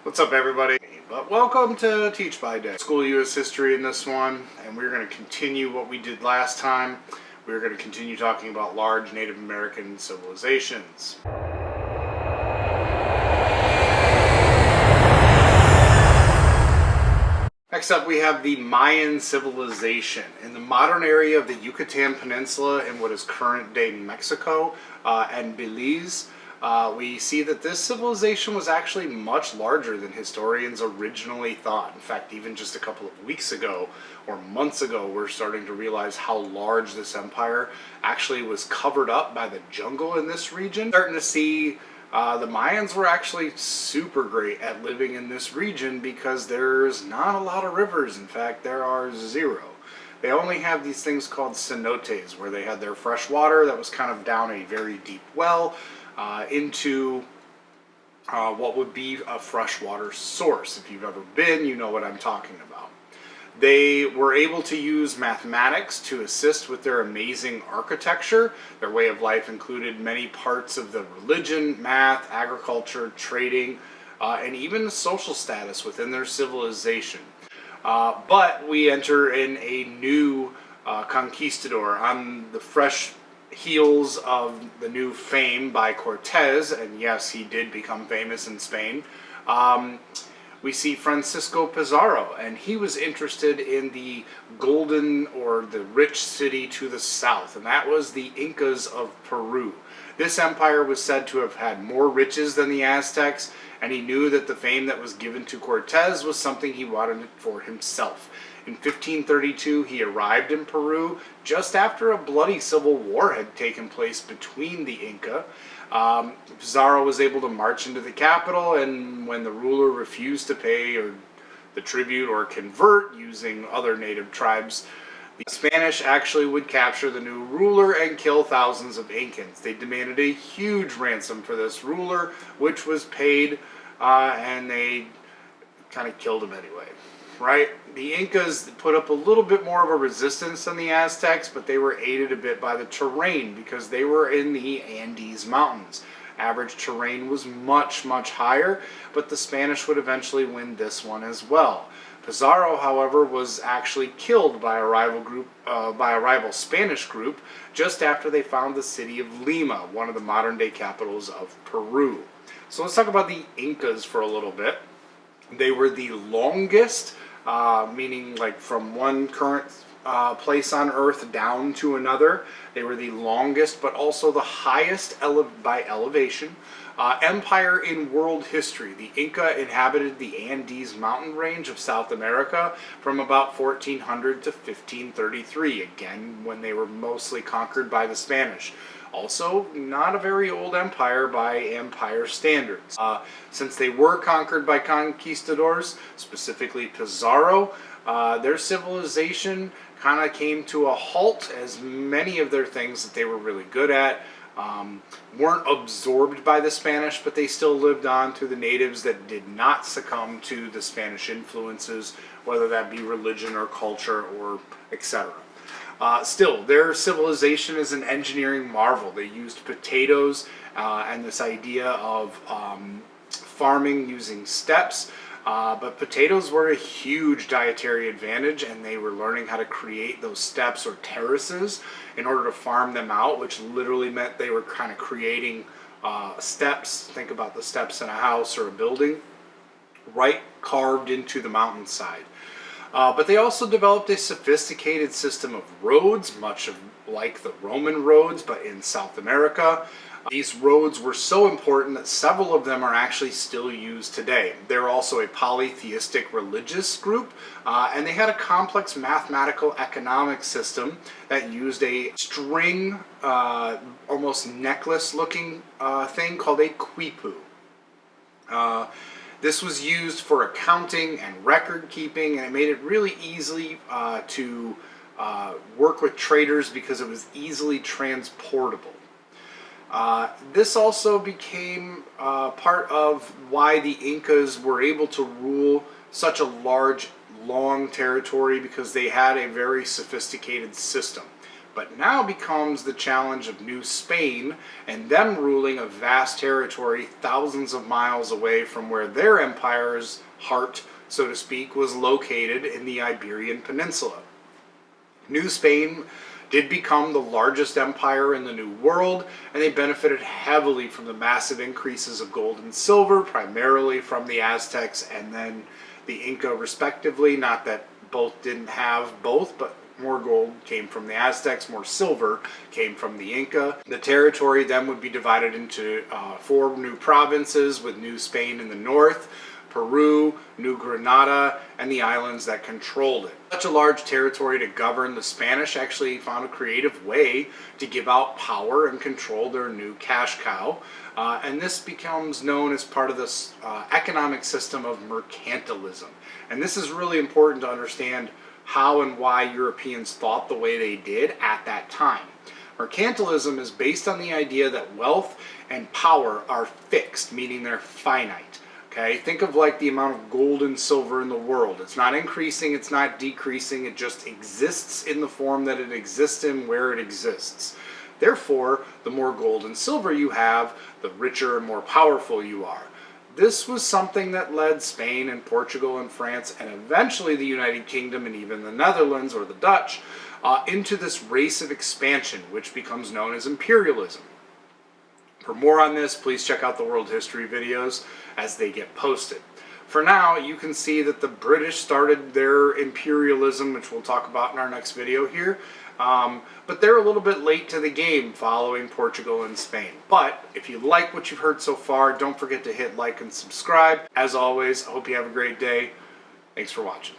What's up, everybody? But welcome to Teach by Day. School U.S. History in this one, and we're going to continue what we did last time. We're going to continue talking about large Native American civilizations. Next up, we have the Mayan civilization. In the modern area of the Yucatan Peninsula in what is current-day Mexico and Belize, we see that this civilization was actually much larger than historians originally thought. In fact, even just a couple of weeks ago or months ago, we're starting to realize how large this empire actually was covered up by the jungle in this region. Starting to see the Mayans were actually super great at living in this region because there's not a lot of rivers. In fact, there are zero. They only have these things called cenotes, where they had their fresh water that was kind of down a very deep well into what would be a freshwater source. If you've ever been, you know what I'm talking about. They were able to use mathematics to assist with their amazing architecture. Their way of life included many parts of the religion, math, agriculture, trading, and even the social status within their civilization. But we enter in a new conquistador on the fresh heels of the new fame by Cortez, and yes, he did become famous in Spain. We see Francisco Pizarro, and he was interested in the golden or the rich city to the south, and that was the Incas of Peru. This empire was said to have had more riches than the Aztecs, and he knew that the fame that was given to Cortez was something he wanted for himself. In 1532, he arrived in Peru just after a bloody civil war had taken place between the Inca. Pizarro was able to march into the capital, and when the ruler refused to pay the tribute or convert using other native tribes, the Spanish actually would capture the new ruler and kill thousands of Incans. They demanded a huge ransom for this ruler, which was paid, and they kind of killed him anyway. Right? The Incas put up a little bit more of a resistance than the Aztecs, but they were aided a bit by the terrain because they were in the Andes Mountains. Average terrain was much, much higher, but the Spanish would eventually win this one as well. Pizarro, however, was actually killed by a rival Spanish group just after they found the city of Lima, one of the modern-day capitals of Peru. So let's talk about the Incas for a little bit. They were the longest, meaning like from one current place on Earth down to another. They were the longest, but also the highest by elevation empire in world history. The Inca inhabited the Andes mountain range of South America from about 1400 to 1533, again when they were mostly conquered by the Spanish. Also, not a very old empire by empire standards. Since they were conquered by conquistadors, specifically Pizarro, their civilization kind of came to a halt, as many of their things that they were really good at weren't absorbed by the Spanish, but they still lived on through the natives that did not succumb to the Spanish influences, whether that be religion or culture or etc. Still, their civilization is an engineering marvel. They used potatoes and this idea of farming using steppes, but potatoes were a huge dietary advantage, and they were learning how to create those steppes or terraces in order to farm them out, which literally meant they were kind of creating steps. Think about the steps in a house or a building, right carved into the mountainside. But they also developed a sophisticated system of roads, much like the Roman roads, but in South America. These roads were so important that several of them are actually still used today. They're also a polytheistic religious group, and they had a complex mathematical economic system that used a string, almost necklace-looking thing called a quipu. This was used for accounting and record keeping, and it made it really easy to work with traders because it was easily transportable. This also became part of why the Incas were able to rule such a large, long territory, because they had a very sophisticated system. but now becomes the challenge of New Spain and them ruling a vast territory thousands of miles away from where their empire's heart, so to speak, was located in the Iberian Peninsula. New Spain did become the largest empire in the New World, and they benefited heavily from the massive increases of gold and silver, primarily from the Aztecs and then the Inca respectively. Not that both didn't have both, but more gold came from the Aztecs, more silver came from the Inca. The territory then would be divided into 4 new provinces, with New Spain in the north, Peru, New Granada, and the islands that controlled it. Such a large territory to govern, the Spanish actually found a creative way to give out power and control their new cash cow. And this becomes known as part of this economic system of mercantilism. And this is really important to understand how and why Europeans thought the way they did at that time. Mercantilism is based on the idea that wealth and power are fixed, meaning they're finite. Okay, think of like the amount of gold and silver in the world. It's not increasing, it's not decreasing, it just exists in the form that it exists in where it exists. Therefore, the more gold and silver you have, the richer and more powerful you are. This was something that led Spain and Portugal and France and eventually the United Kingdom and even the Netherlands or the Dutch into this race of expansion, which becomes known as imperialism. For more on this, please check out the world history videos as they get posted. For now, you can see that the British started their imperialism, which we'll talk about in our next video here, but they're a little bit late to the game following Portugal and Spain. But if you like what you've heard so far, don't forget to hit like and subscribe. As always, I hope you have a great day. Thanks for watching.